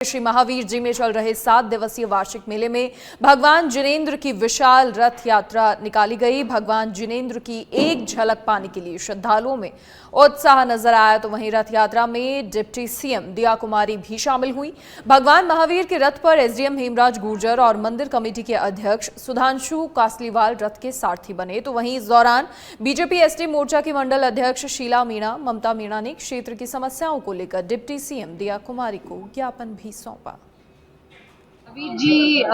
श्री महावीर जी में चल रहे 7 दिवसीय वार्षिक मेले में भगवान जिनेंद्र की विशाल रथ यात्रा निकाली गई। भगवान जिनेंद्र की एक झलक पाने के लिए श्रद्धालुओं में उत्साह नजर आया, तो वहीं रथ यात्रा में डिप्टी सीएम दिया कुमारी भी शामिल हुई। भगवान महावीर के रथ पर एसडीएम हेमराज गुर्जर और मंदिर कमेटी के अध्यक्ष सुधांशु कासलीवाल रथ के सारथी बने। तो वहीं इस दौरान बीजेपी एसटी मोर्चा की मंडल अध्यक्ष शीला मीणा ममता मीणा ने क्षेत्र की समस्याओं को लेकर डिप्टी सीएम दिया कुमारी को ज्ञापन भी सौंपा। महावीर जी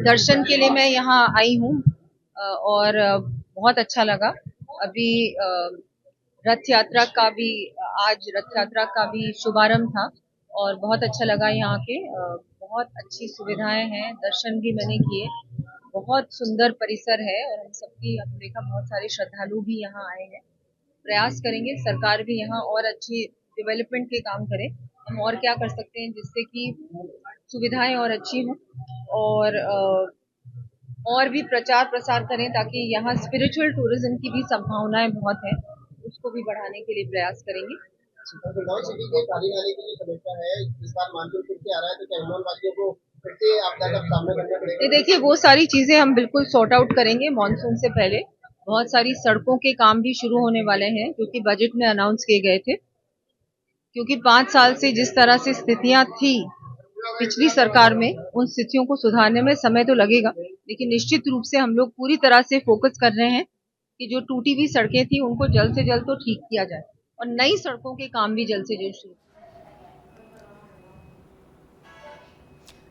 दर्शन के लिए मैं यहाँ आई हूँ और बहुत अच्छा लगा। अभी रथ यात्रा का भी आज रथ यात्रा का भी शुभारंभ था और बहुत अच्छा लगा। यहाँ के बहुत अच्छी सुविधाएं हैं, दर्शन भी मैंने किए। बहुत सुंदर परिसर है और हम सबकी हमने देखा बहुत सारे श्रद्धालु भी यहाँ आए हैं। प्रयास करेंगे सरकार भी यहाँ और अच्छी डेवलपमेंट के काम करे। हम और क्या कर सकते हैं जिससे कि सुविधाएं और अच्छी हों और भी प्रचार प्रसार करें ताकि यहाँ स्पिरिचुअल टूरिज्म की भी संभावनाएं बहुत है, उसको भी बढ़ाने के लिए प्रयास करेंगे। देखिए वो सारी चीजें हम बिल्कुल सॉर्ट आउट करेंगे मॉनसून से पहले। बहुत सारी सड़कों के काम भी शुरू होने वाले हैं क्योंकि बजट में अनाउंस किए गए थे। क्योंकि 5 साल से जिस तरह से स्थितियां थी पिछली सरकार में, उन स्थितियों को सुधारने में समय तो लगेगा, लेकिन निश्चित रूप से हम लोग पूरी तरह से फोकस कर रहे हैं कि जो टूटी हुई सड़कें थी उनको जल्द से जल्द तो ठीक किया जाए और नई सड़कों के काम भी जल्द से जल्द शुरू।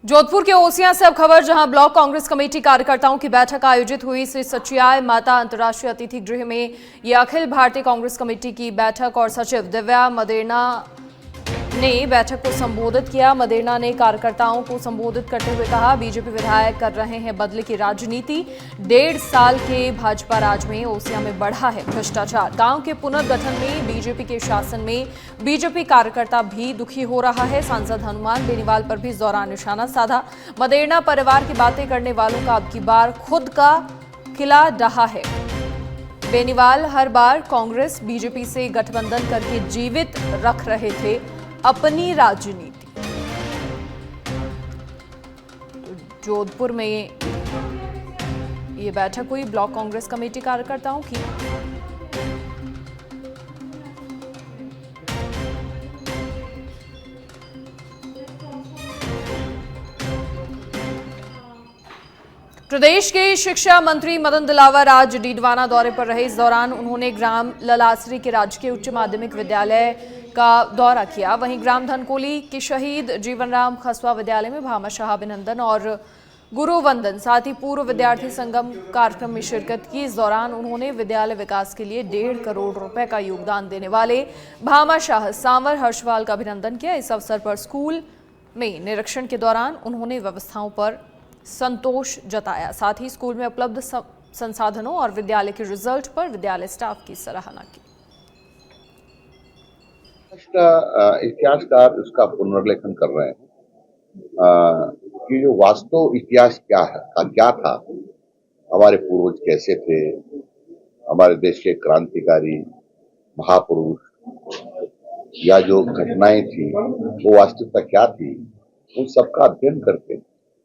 जोधपुर के ओसियां से अब खबर, जहां ब्लॉक कांग्रेस कमेटी कार्यकर्ताओं की बैठक आयोजित हुई। श्री सचियाय माता अंतर्राष्ट्रीय अतिथि गृह में ये अखिल भारतीय कांग्रेस कमेटी की बैठक और सचिव दिव्या मदेरना ने बैठक को संबोधित किया। मदेरना ने कार्यकर्ताओं को संबोधित करते हुए कहा, बीजेपी विधायक कर रहे हैं बदले की राजनीति। 1.5 साल के भाजपा राज में ओसियां में बढ़ा है भ्रष्टाचार। गांव के पुनर्गठन में बीजेपी के शासन में बीजेपी कार्यकर्ता भी दुखी हो रहा है। सांसद हनुमान बेनीवाल पर भी इस दौरान निशाना साधा। मदेरना परिवार की बातें करने वालों का अब की बार खुद का किला रहा है। बेनीवाल हर बार कांग्रेस बीजेपी से गठबंधन करके जीवित रख रहे थे अपनी राजनीति। तो जोधपुर में ये बैठक हुई ब्लॉक कांग्रेस कमेटी कार्यकर्ताओं की। प्रदेश के शिक्षा मंत्री मदन दिलावर आज डीडवाना दौरे पर रहे। इस दौरान उन्होंने ग्राम ललासरी के राजकीय उच्च माध्यमिक विद्यालय का दौरा किया। वहीं ग्राम धनकोली के शहीद जीवनराम खसवा विद्यालय में भामाशाह अभिनंदन और गुरु वंदन, साथ ही पूर्व विद्यार्थी संगम कार्यक्रम में शिरकत की। इस दौरान उन्होंने विद्यालय विकास के लिए 1.5 करोड़ रुपए का योगदान देने वाले भामाशाह सांवर हर्षवाल का अभिनंदन किया। इस अवसर पर स्कूल में निरीक्षण के दौरान उन्होंने व्यवस्थाओं पर संतोष जताया। साथ ही स्कूल में उपलब्ध संसाधनों और विद्यालय के रिजल्ट पर विद्यालय स्टाफ की सराहना की। इतिहासकार उसका पुनर्लेखन कर रहे हैं कि जो वास्तव इतिहास क्या था, हमारे पूर्वज कैसे थे, हमारे देश के क्रांतिकारी महापुरुष या जो घटनाएं थी वो वास्तविकता क्या थी, उन सबका अध्ययन करके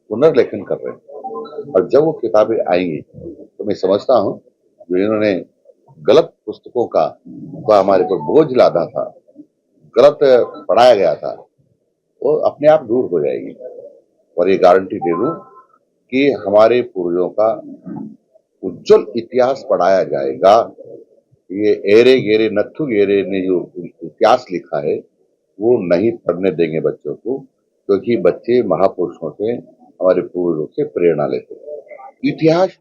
पुनर्लेखन कर रहे हैं। और जब वो किताबें आएंगी तो मैं समझता हूँ जो इन्होंने गलत पुस्तकों का हमारे पर बोझ लादा था, गलत पढ़ाया गया था, वो अपने आप दूर हो जाएगी। और ये गारंटी दे दूं कि हमारे पूर्वजों का उज्जवल इतिहास पढ़ाया जाएगा। ये एरे गेरे नत्थु गेरे ने जो इतिहास लिखा है वो नहीं पढ़ने देंगे बच्चों को, क्योंकि बच्चे महापुरुषों से, हमारे पूर्वजों से प्रेरणा लेते हैं। इतिहास।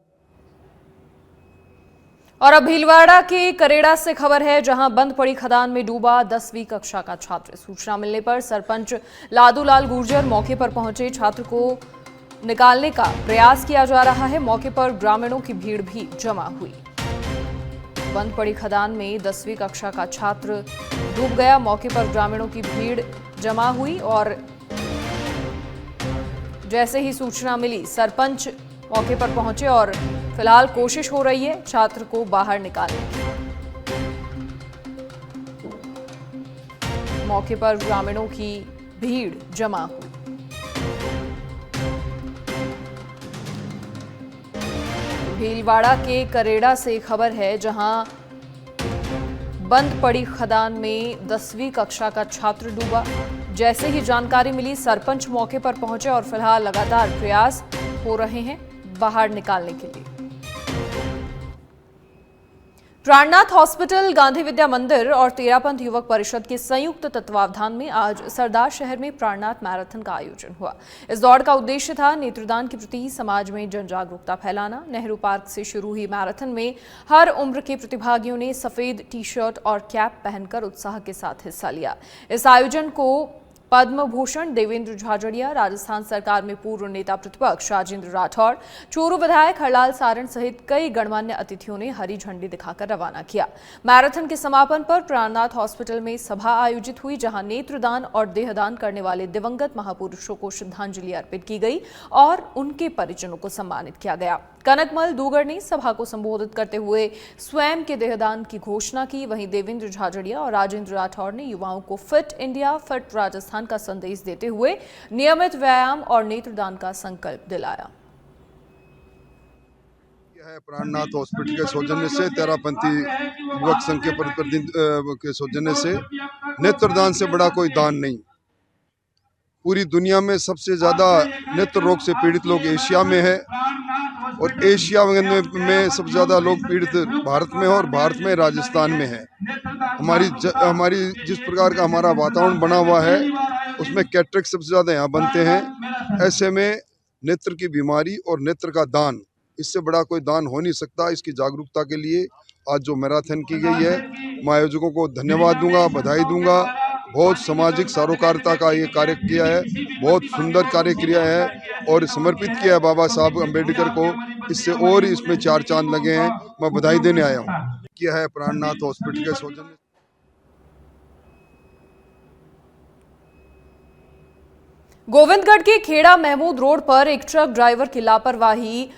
और अब भीलवाड़ा के करेड़ा से खबर है, जहां बंद पड़ी खदान में डूबा 10वीं कक्षा का छात्र। सूचना मिलने पर सरपंच लादूलाल गुर्जर मौके पर पहुंचे। छात्र को निकालने का प्रयास किया जा रहा है। मौके पर ग्रामीणों की भीड़ भी जमा हुई। बंद पड़ी खदान में 10वीं कक्षा का छात्र डूब गया। मौके पर ग्रामीणों की भीड़ जमा हुई और जैसे ही सूचना मिली सरपंच मौके पर पहुंचे और फिलहाल कोशिश हो रही है छात्र को बाहर निकालने की। मौके पर ग्रामीणों की भीड़ जमा हुई। भीलवाड़ा के करेड़ा से खबर है, जहां बंद पड़ी खदान में 10वीं कक्षा का छात्र डूबा। जैसे ही जानकारी मिली, सरपंच मौके पर पहुंचे और फिलहाल लगातार प्रयास हो रहे हैं बाहर निकालने के लिए। प्राणनाथ हॉस्पिटल, गांधी विद्या मंदिर और तेरापंथ युवक परिषद के संयुक्त तत्वावधान में आज सरदार शहर में प्राणनाथ मैराथन का आयोजन हुआ। इस दौड़ का उद्देश्य था नेत्रदान के प्रति समाज में जन जागरूकता फैलाना। नेहरू पार्क से शुरू हुई मैराथन में हर उम्र के प्रतिभागियों ने सफेद टी शर्ट और कैप पहनकर उत्साह के साथ हिस्सा लिया। इस आयोजन को पद्म भूषण देवेंद्र झाझड़िया, राजस्थान सरकार में पूर्व नेता प्रतिपक्ष राजेंद्र राठौर, चूरू विधायक हरलाल सारण सहित कई गणमान्य अतिथियों ने हरी झंडी दिखाकर रवाना किया। मैराथन के समापन पर प्राणनाथ हॉस्पिटल में सभा आयोजित हुई, जहां नेत्रदान और देहदान करने वाले दिवंगत महापुरुषों को श्रद्धांजलि अर्पित की गई और उनके परिजनों को सम्मानित किया गया। कनकमल दूगर ने सभा को संबोधित करते हुए स्वयं के देहदान की घोषणा की। वहीं देवेंद्र झाझड़िया और राजेंद्र राठौर ने युवाओं को फिट इंडिया फिट राजस्थान का संदेश देते हुए नियमित व्यायाम और नेत्रदान का संकल्प दिलाया। यह है प्राणनाथ हॉस्पिटल के सौजन्य से, तेरापंथी युवक संघ के प्रतिनिधि के सौजन्य से, नेत्रदान से बड़ा कोई दान नहीं। पूरी दुनिया में सबसे ज्यादा नेत्र रोग से पीड़ित लोग एशिया में है और एशिया में सबसे ज्यादा लोग पीड़ित भारत में है और भारत में राजस्थान में है। हमारी जिस प्रकार का हमारा वातावरण बना हुआ है उसमें कैटरेक्ट सबसे ज्यादा यहाँ बनते हैं। ऐसे में नेत्र की बीमारी और नेत्र का दान, इससे बड़ा कोई दान हो नहीं सकता। इसकी जागरूकता के लिए आज जो मैराथन की गई है, मैं आयोजकों को धन्यवाद दूंगा, बधाई दूंगा। बहुत सामाजिक सरोकारिता का ये कार्य किया है, बहुत सुंदर कार्य किया है और समर्पित किया है बाबा साहब अम्बेडकर को। इससे और इसमें चार चांद लगे हैं। मैं बधाई देने आया हूँ। किया है प्राणनाथ हॉस्पिटल के सौजन्य। गोविंदगढ़ के खेड़ा महमूद रोड पर एक ट्रक ड्राइवर की लापरवाही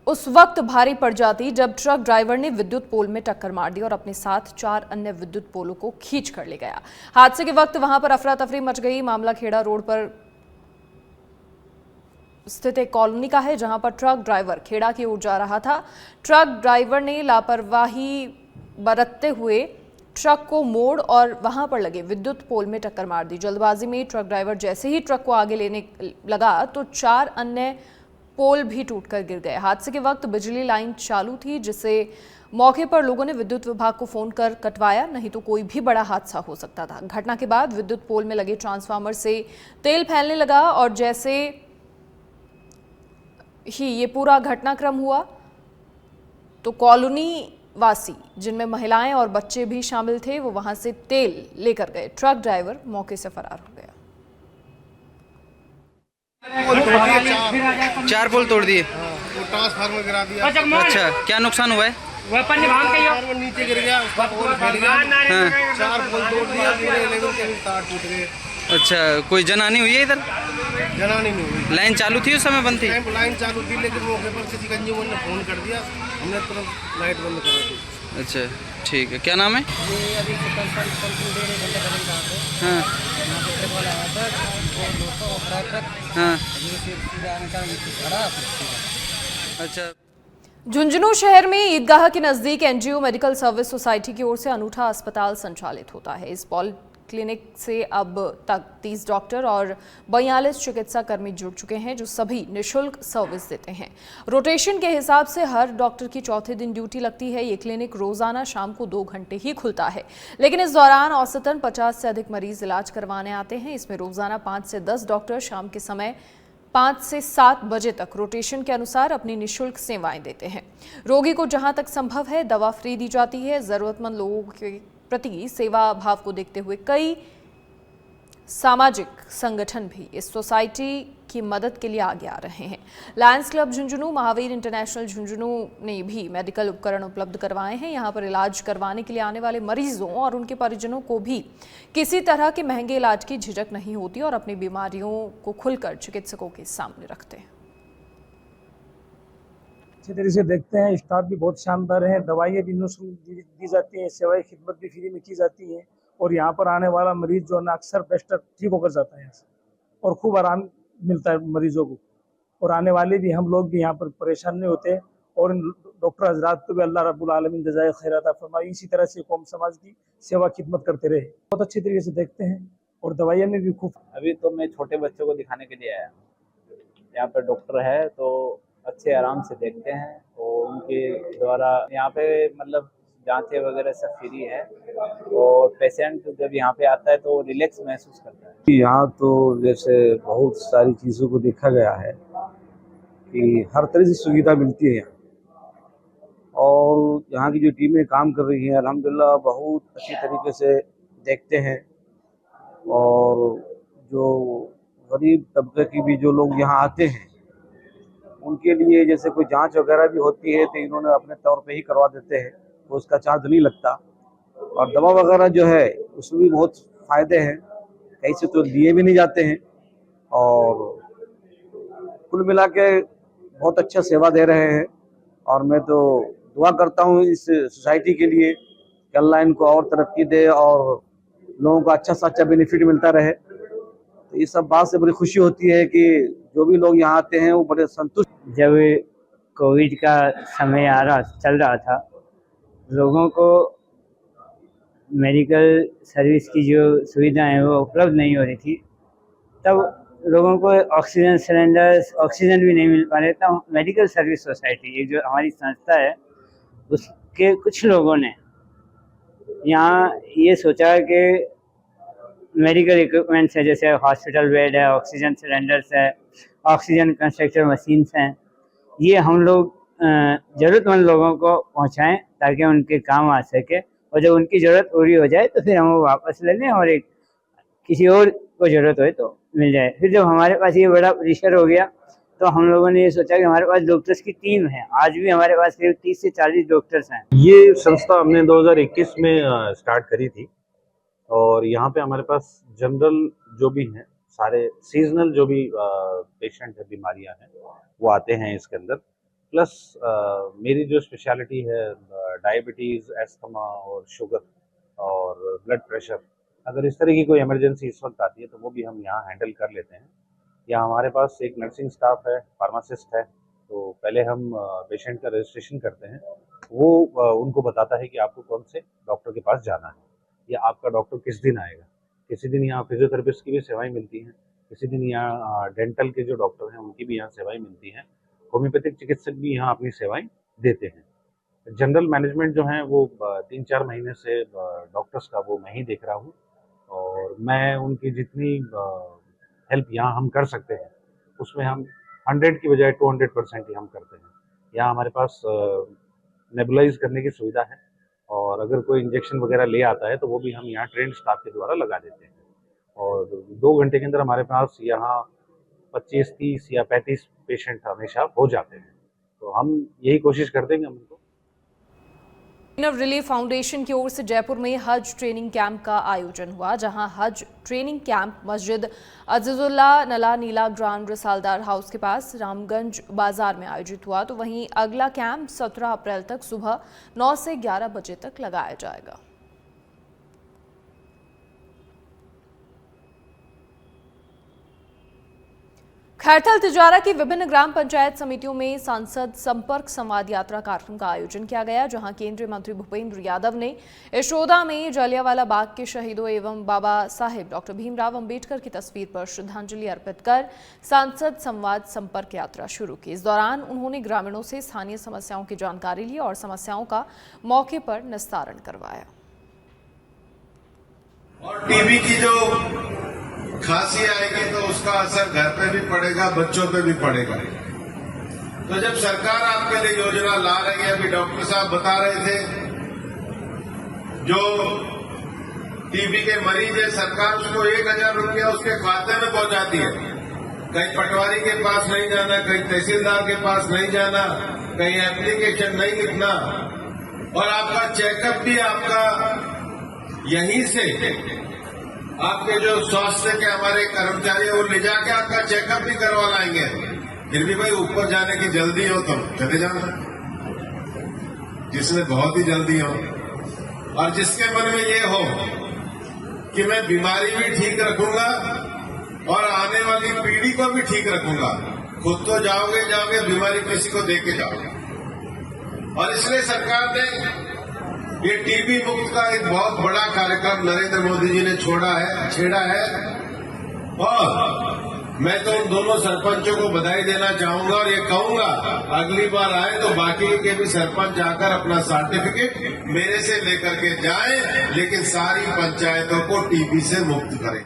उस वक्त भारी पड़ जाती जब ट्रक ड्राइवर ने विद्युत पोल में टक्कर मार दी और अपने साथ 4 अन्य विद्युत पोलों को खींच कर ले गया। हादसे के वक्त वहां पर अफरा तफरी मच गई। मामला खेड़ा रोड पर स्थित एक कॉलोनी का है, जहां पर ट्रक ड्राइवर खेड़ा की ओर जा रहा था। ट्रक ड्राइवर ने लापरवाही बरतते हुए ट्रक को मोड़ और वहां पर लगे विद्युत पोल में टक्कर मार दी। जल्दबाजी में ट्रक ड्राइवर जैसे ही ट्रक को आगे लेने लगा तो 4 अन्य पोल भी टूटकर गिर गए। हादसे के वक्त बिजली लाइन चालू थी, जिसे मौके पर लोगों ने विद्युत विभाग को फोन कर कटवाया, नहीं तो कोई भी बड़ा हादसा हो सकता था। घटना के बाद विद्युत पोल में लगे ट्रांसफार्मर से तेल फैलने लगा और जैसे ही ये पूरा घटनाक्रम हुआ तो कॉलोनी वासी, जिनमें महिलाएं और बच्चे भी शामिल थे, वो वहां से तेल लेकर गए। ट्रक ड्राइवर मौके से फरार हो गया। 4 पोल तोड़ दिए। ट्रांसफार्मर गिरा दिया। अच्छा, क्या नुकसान हुआ है? ट्रांसफार्मर नीचे गिर गया, उसका पोल फट गया। हाँ। 4 पोल तोड़ दिया, पूरे लेवल के भी तार टूट गए। अच्छा, कोई जनहानि हुई है इधर? जनानी नहीं हुई। लाइन चालू थी उस समय? बंद थी? लाइन चालू थी, लेकिन मौके पर किसी कंज्यूमर ने फोन कर दिया, हमने तुरंत लाइट बंद करा दी। अच्छा, ठीक है। क्या नाम है? ये अभी हाँ हाँ। अच्छा। झुंझुनू शहर में ईदगाह के नजदीक एनजीओ मेडिकल सर्विस सोसाइटी की ओर से अनूठा अस्पताल संचालित होता है। इस क्लिनिक से अब तक 30 डॉक्टर और 42 चिकित्सा कर्मी जुड़ चुके हैं, जो सभी निःशुल्क सर्विस देते हैं। रोटेशन के हिसाब से हर डॉक्टर की चौथे दिन ड्यूटी लगती है। ये क्लिनिक रोजाना शाम को 2 घंटे ही खुलता है, लेकिन इस दौरान औसतन 50 से अधिक मरीज इलाज करवाने आते हैं। इसमें रोजाना 5 से 10 डॉक्टर शाम के समय 5 से 7 बजे तक रोटेशन के अनुसार अपनी निःशुल्क सेवाएं देते हैं। रोगी को जहां तक संभव है दवा फ्री दी जाती है। जरूरतमंद लोगों के प्रति सेवा भाव को देखते हुए कई सामाजिक संगठन भी इस सोसाइटी की मदद के लिए आगे आ रहे हैं। Lions club Jhunjhunu, Mahavir international Jhunjhunu ने भी मेडिकल उपकरण उपलब्ध करवाए हैं। यहां पर इलाज करवाने के लिए आने वाले मरीजों और उनके परिजनों को भी किसी तरह के महंगे इलाज की झिझक नहीं होती और अपनी बीमारियों को खुलकर चिकित्सकों के सामने रखते हैं। अच्छी तरह से देखते हैं। स्टाफ भी बहुत शानदार है, दवाइयाँ भी निःशुल्क दी जाती हैं, सेवाएं खिदमत भी फ्री में की जाती है और यहाँ पर आने वाला मरीज जो है ना अक्सर बेस्टर ठीक होकर जाता है यहाँ से और खूब आराम मिलता है मरीजों को। और आने वाले भी हम लोग भी यहाँ पर परेशान नहीं होते और इन डॉक्टर हजरात को भी अल्लाह रब्बुल आलमीन जज़ाए खैर अता फरमाए, इसी तरह से कौम समाज की सेवा खिदमत करते रहे। बहुत अच्छी तरीके से देखते हैं और दवाइयाँ में भी खूब। अभी तो मैं छोटे बच्चों को दिखाने के लिए आया हूँ। यहाँ पे डॉक्टर है तो अच्छे आराम से देखते हैं और उनके द्वारा यहाँ पे मतलब जांचें वगैरह सब फ्री है और पेशेंट जब यहाँ पे आता है तो रिलैक्स महसूस करता है। यहाँ तो जैसे बहुत सारी चीज़ों को देखा गया है कि हर तरह की सुविधा मिलती है यहाँ, और यहाँ की जो टीमें काम कर रही हैं अल्हम्दुलिल्लाह बहुत अच्छी तरीके से देखते हैं। और जो गरीब तबके की भी जो लोग यहाँ आते हैं उनके लिए जैसे कोई जांच वगैरह भी होती है तो इन्होंने अपने तौर पे ही करवा देते हैं, तो उसका चार्ज नहीं लगता। और दवा वगैरह जो है उसमें भी बहुत फ़ायदे हैं, कहीं से तो दिए भी नहीं जाते हैं। और कुल मिला के बहुत अच्छा सेवा दे रहे हैं और मैं तो दुआ करता हूँ इस सोसाइटी के लिए कि अल्लाह इनको और तरक्की दे और लोगों को अच्छा से अच्छा बेनिफिट मिलता रहे। तो इस सब बात से बड़ी खुशी होती है कि जो भी लोग यहाँ आते हैं वो बड़े संतुष्ट। जब कोविड का समय चल रहा था, लोगों को मेडिकल सर्विस की जो सुविधाएं हैं वो उपलब्ध नहीं हो रही थी, तब लोगों को ऑक्सीजन सिलेंडर्स, ऑक्सीजन भी नहीं मिल पा रहे। तो मेडिकल सर्विस सोसाइटी, ये जो हमारी संस्था है, उसके कुछ लोगों ने यहाँ ये सोचा कि मेडिकल इक्विपमेंट्स है, जैसे हॉस्पिटल बेड है, ऑक्सीजन सिलेंडर्स है, ऑक्सीजन कंस्ट्रक्टर मशीन्स हैं, ये हम लोग ज़रूरतमंद लोगों को पहुँचाएं ताकि उनके काम आ सके, और जब उनकी ज़रूरत पूरी हो जाए तो फिर हम वो वापस ले लें और एक किसी और को ज़रूरत हो तो मिल जाए। फिर जब हमारे पास ये बड़ा प्रेशर हो गया तो हम लोगों ने ये सोचा कि हमारे पास डॉक्टर्स की टीम है, आज भी हमारे पास करीब 30 से 40 डॉक्टर्स हैं। ये संस्था हमने 2021 में स्टार्ट करी थी और यहाँ पे हमारे पास जनरल जो भी हैं, सारे सीजनल जो भी पेशेंट है, बीमारियाँ हैं, वो आते हैं इसके अंदर। प्लस मेरी जो स्पेशलिटी है डायबिटीज़, एस्थमा और शुगर और ब्लड प्रेशर, अगर इस तरह की कोई इमरजेंसी इस वक्त आती है तो वो भी हम यहाँ हैंडल कर लेते हैं। यहाँ हमारे पास एक नर्सिंग स्टाफ है, फार्मासिस्ट है, तो पहले हम पेशेंट का रजिस्ट्रेशन करते हैं, वो उनको बताता है कि आपको कौन से डॉक्टर के पास जाना है या आपका डॉक्टर किस दिन आएगा। किसी दिन यहाँ फिजियोथेरेपिस्ट की भी सेवाएं मिलती हैं, किसी दिन यहाँ डेंटल के जो डॉक्टर हैं उनकी भी यहाँ सेवाएं मिलती हैं, होम्योपैथिक चिकित्सक भी यहाँ अपनी सेवाएं देते हैं। जनरल मैनेजमेंट जो है वो 3-4 महीने से डॉक्टर्स का वो मैं ही देख रहा हूँ और मैं उनकी जितनी हेल्प यहाँ हम कर सकते हैं उसमें हम 100 की बजाय 200% ही हम करते हैं। यहाँ हमारे पास नेबुलाइज करने की सुविधा है और अगर कोई इंजेक्शन वगैरह ले आता है तो वो भी हम यहाँ ट्रेंड स्टाफ के द्वारा लगा देते हैं और 2 घंटे के अंदर हमारे पास यहाँ 25, 30 या 35 पेशेंट हमेशा हो जाते हैं। तो हम यही कोशिश करते हैं कि हम उनको। इनर रिलीफ फाउंडेशन की ओर से जयपुर में हज ट्रेनिंग कैंप का आयोजन हुआ, जहां हज ट्रेनिंग कैंप मस्जिद अजीजुल्ला नला नीला ग्रांड रसालदार हाउस के पास रामगंज बाजार में आयोजित हुआ, तो वहीं अगला कैंप 17 अप्रैल तक सुबह 9 से 11 बजे तक लगाया जाएगा। खैरथल तिजारा की विभिन्न ग्राम पंचायत समितियों में सांसद संपर्क संवाद यात्रा कार्यक्रम का आयोजन किया गया, जहां केंद्रीय मंत्री भूपेंद्र यादव ने यशोदा में जलियांवाला बाग के शहीदों एवं बाबा साहेब डॉक्टर भीमराव अंबेडकर की तस्वीर पर श्रद्धांजलि अर्पित कर सांसद संवाद संपर्क यात्रा शुरू की। इस दौरान उन्होंने ग्रामीणों से स्थानीय समस्याओं की जानकारी ली और समस्याओं का मौके पर निस्तारण करवाया। और टीबी की जो खांसी आएगी तो उसका असर घर पे भी पड़ेगा, बच्चों पे भी पड़ेगा। तो जब सरकार आपके लिए योजना ला रही है, अभी डॉक्टर साहब बता रहे थे, जो टीबी के मरीज है सरकार उसको 1000 रुपया उसके खाते में पहुंचाती है। कहीं पटवारी के पास नहीं जाना, कहीं तहसीलदार के पास नहीं जाना, कहीं एप्लीकेशन नहीं लिखना और आपका चेकअप भी आपका यहीं से आपके जो स्वास्थ्य के हमारे कर्मचारी है वो ले जाके आपका चेकअप भी करवा लाएंगे। फिर भी भाई ऊपर जाने की जल्दी हो तो चले जाना, जिसमें बहुत ही जल्दी हो और जिसके मन में ये हो कि मैं बीमारी भी ठीक रखूंगा और आने वाली पीढ़ी को भी ठीक रखूंगा। खुद तो जाओगे बीमारी किसी को दे के जाओगे और इसलिए सरकार ने ये टीबी मुक्त का एक बहुत बड़ा कार्यक्रम नरेंद्र मोदी जी ने छेड़ा है और मैं तो उन दोनों सरपंचों को बधाई देना चाहूंगा और ये कहूंगा अगली बार आए तो बाकी के भी सरपंच आकर अपना सर्टिफिकेट मेरे से लेकर के जाएं, लेकिन सारी पंचायतों को टीबी से मुक्त करें।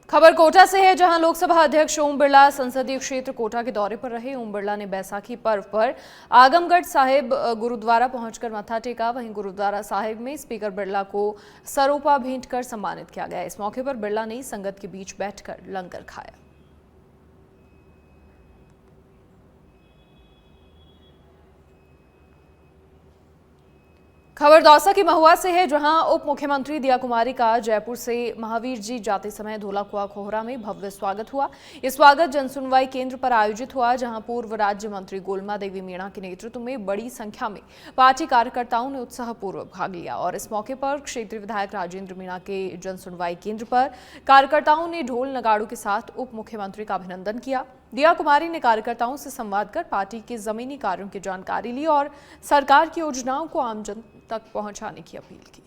खबर कोटा से है, जहां लोकसभा अध्यक्ष ओम बिरला संसदीय क्षेत्र कोटा के दौरे पर रहे। ओम बिरला ने बैसाखी पर्व पर आगमगढ़ साहिब गुरुद्वारा पहुंचकर माथा टेका। वहीं गुरुद्वारा साहिब में स्पीकर बिरला को सरोपा भेंट कर सम्मानित किया गया। इस मौके पर बिरला ने संगत के बीच बैठकर लंगर खाया। खबर दौसा की महुआ से है, जहां उप मुख्यमंत्री दिया कुमारी का जयपुर से महावीर जी जाते समय धोलाकुआ खोहरा में भव्य स्वागत हुआ। ये स्वागत जनसुनवाई केंद्र पर आयोजित हुआ, जहां पूर्व राज्य मंत्री गोलमा देवी मीणा के नेतृत्व में बड़ी संख्या में पार्टी कार्यकर्ताओं ने उत्साहपूर्वक भाग लिया। और इस मौके पर क्षेत्रीय विधायक राजेंद्र मीणा के जनसुनवाई केंद्र पर कार्यकर्ताओं ने ढोल नगाड़ों के साथ उप मुख्यमंत्री का अभिनंदन किया। दिया कुमारी ने कार्यकर्ताओं से संवाद कर पार्टी के जमीनी कार्यों की जानकारी ली और सरकार की योजनाओं को आमजन तक पहुंचाने की अपील की।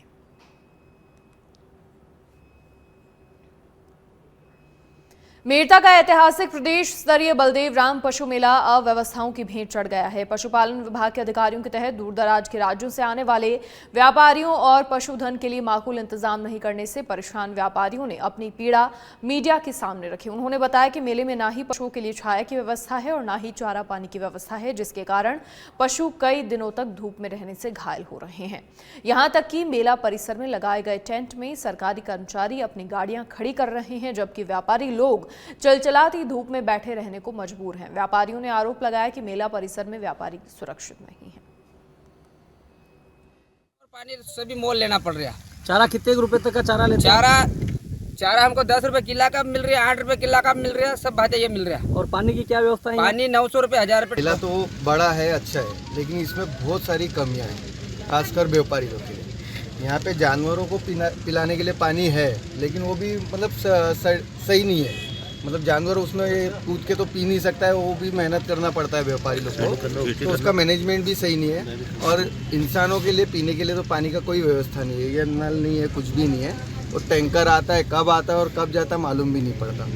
मेरता का ऐतिहासिक प्रदेश स्तरीय बलदेव राम पशु मेला अव्यवस्थाओं की भेंट चढ़ गया है। पशुपालन विभाग के अधिकारियों के तहत दूर दराज के राज्यों से आने वाले व्यापारियों और पशुधन के लिए माकूल इंतजाम नहीं करने से परेशान व्यापारियों ने अपनी पीड़ा मीडिया के सामने रखी। उन्होंने बताया कि मेले में ना ही पशुओं के लिए छाया की व्यवस्था है और ना ही चारा पानी की व्यवस्था है, जिसके कारण पशु कई दिनों तक धूप में रहने से घायल हो रहे हैं। यहाँ तक कि मेला परिसर में लगाए गए टेंट में सरकारी कर्मचारी अपनी गाड़ियां खड़ी कर रहे हैं, जबकि व्यापारी लोग चलचलाती धूप में बैठे रहने को मजबूर हैं। व्यापारियों ने आरोप लगाया कि मेला परिसर में व्यापारी सुरक्षित नहीं है। पानी सभी मोल लेना पड़ रहा। चारा कितने रुपए तक का चारा लेते हैं? चारा हमको 10 रुपए किला का मिल रहा है, 8 रुपए किला का मिल रहा है, सब बातें ये मिल रहा है। और पानी की क्या व्यवस्था है? पानी 900 रुपए 1000 रुपए। मेला तो बड़ा है, अच्छा है, लेकिन इसमें बहुत सारी कमियां हैं, खासकर व्यापारियों के लिए। यहाँ पे जानवरों को पिलाने के लिए पानी है, लेकिन वो भी मतलब सही नहीं है। मतलब जानवर उसमें कूद के तो पी नहीं सकता है, वो भी मेहनत करना पड़ता है व्यापारी लोग को, तो उसका मैनेजमेंट भी सही नहीं है। और इंसानों के लिए पीने के लिए तो पानी का कोई व्यवस्था नहीं है, ये नल नहीं है, कुछ भी नहीं है। और टैंकर आता है, कब आता है और कब जाता है मालूम भी नहीं पड़ता।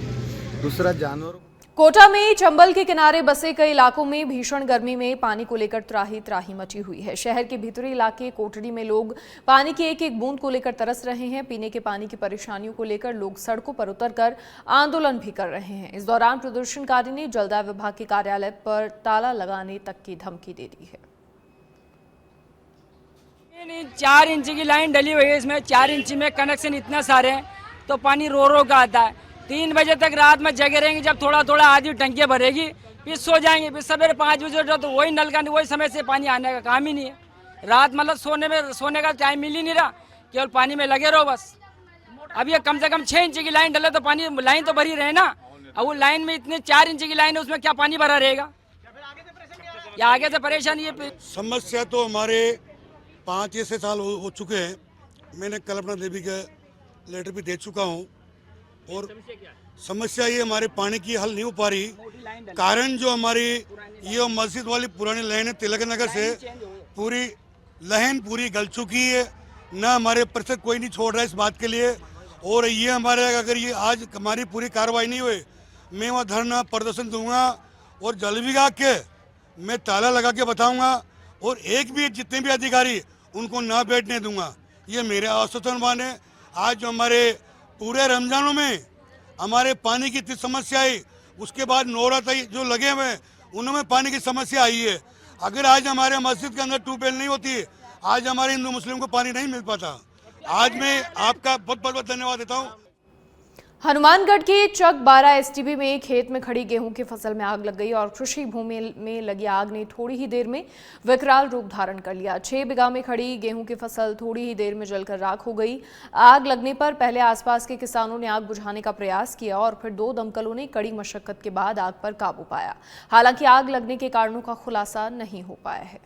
दूसरा जानवर कोटा में चंबल के किनारे बसे कई इलाकों में भीषण गर्मी में पानी को लेकर त्राही मची हुई है। शहर के भीतरी इलाके कोटड़ी में लोग पानी की एक एक बूंद को लेकर तरस रहे हैं। पीने के पानी की परेशानियों को लेकर लोग सड़कों पर उतरकर आंदोलन भी कर रहे हैं। इस दौरान प्रदर्शनकारी ने जलदाय विभाग के कार्यालय पर ताला लगाने तक की धमकी दे दी है। 4 इंच की लाइन डली हुई है, इसमें 4 इंच में कनेक्शन इतना सारे हैं तो पानी रो रो का आता है। 3 बजे तक रात में जगे रहेंगे, जब थोड़ा थोड़ा आधी टंकियाँ भरेगी, फिर सो जाएंगे, फिर सवेरे 5 बजे तो वही नल का वही समय से पानी आने का काम ही नहीं है। रात मतलब सोने का टाइम मिल ही नहीं रहा, केवल पानी में लगे रहो बस। अब ये कम से कम 6 इंच की लाइन डले तो पानी लाइन तो भरी रहे ना। अब वो लाइन में इतने 4 इंच की लाइन है, उसमें क्या पानी भरा रहेगा? या आगे से परेशानी है। समस्या तो हमारे 5-6 साल हो चुके हैं। मैंने कल्पना देवी का लेटर भी दे चुका हूँ और समस्या ये हमारे पानी की हल नहीं हो पा रही। कारण जो हमारी ये मस्जिद वाली पुरानी लाइन है तिलक नगर से, पूरी लाइन पूरी गल चुकी है, ना हमारे परिषद कोई नहीं छोड़ रहा है इस बात के लिए। और ये हमारे अगर ये आज हमारी पूरी कार्रवाई नहीं हुई, मैं वहाँ धरना प्रदर्शन दूंगा और जल विभाग के मैं ताला लगा के बताऊंगा और एक भी जितने भी अधिकारी उनको ना बैठने दूंगा। ये मेरे आश्वासन है। आज जो हमारे पूरे रमजानों में हमारे पानी की इतनी समस्या आई, उसके बाद नवरात्र जो लगे हुए हैं उनमें पानी की समस्या आई है। अगर आज हमारे मस्जिद के अंदर ट्यूबवेल नहीं होती, आज हमारे हिंदू मुस्लिम को पानी नहीं मिल पाता। आज मैं आपका बहुत बहुत धन्यवाद देता हूँ। हनुमानगढ़ के चक 12 एसटीबी में खेत में खड़ी गेहूं की फसल में आग लग गई और कृषि भूमि में लगी आग ने थोड़ी ही देर में विकराल रूप धारण कर लिया। 6 बीघा में खड़ी गेहूं की फसल थोड़ी ही देर में जलकर राख हो गई। आग लगने पर पहले आसपास के किसानों ने आग बुझाने का प्रयास किया और फिर 2 दमकलों ने कड़ी मशक्कत के बाद आग पर काबू पाया। हालांकि आग लगने के कारणों का खुलासा नहीं हो पाया है।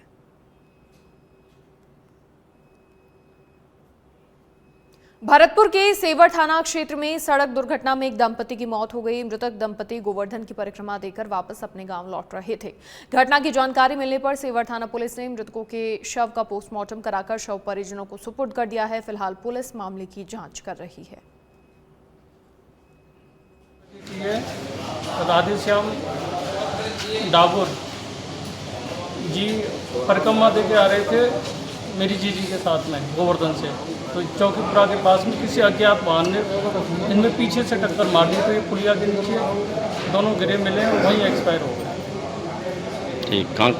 भरतपुर के सेवर थाना क्षेत्र में सड़क दुर्घटना में एक दंपति की मौत हो गई। मृतक दंपति गोवर्धन की परिक्रमा देकर वापस अपने गांव लौट रहे थे। घटना की जानकारी मिलने पर सेवर थाना पुलिस ने मृतकों के शव का पोस्टमार्टम कराकर शव परिजनों को सुपुर्द कर दिया है। फिलहाल पुलिस मामले की जांच कर रही है। राधेश्याम डाबुर जी परिक्रमा देके आ रहे थे मेरी जीजी के साथ में गोवर्धन से, तो चौकीपुरा के पास में किसी अज्ञात वाहन ने इनमें पीछे से टक्कर मार दी, तो ये पुलिया के नीचे दोनों गिरे मिले और वहीं एक्सपायर हो गए। ठीक, कहाँ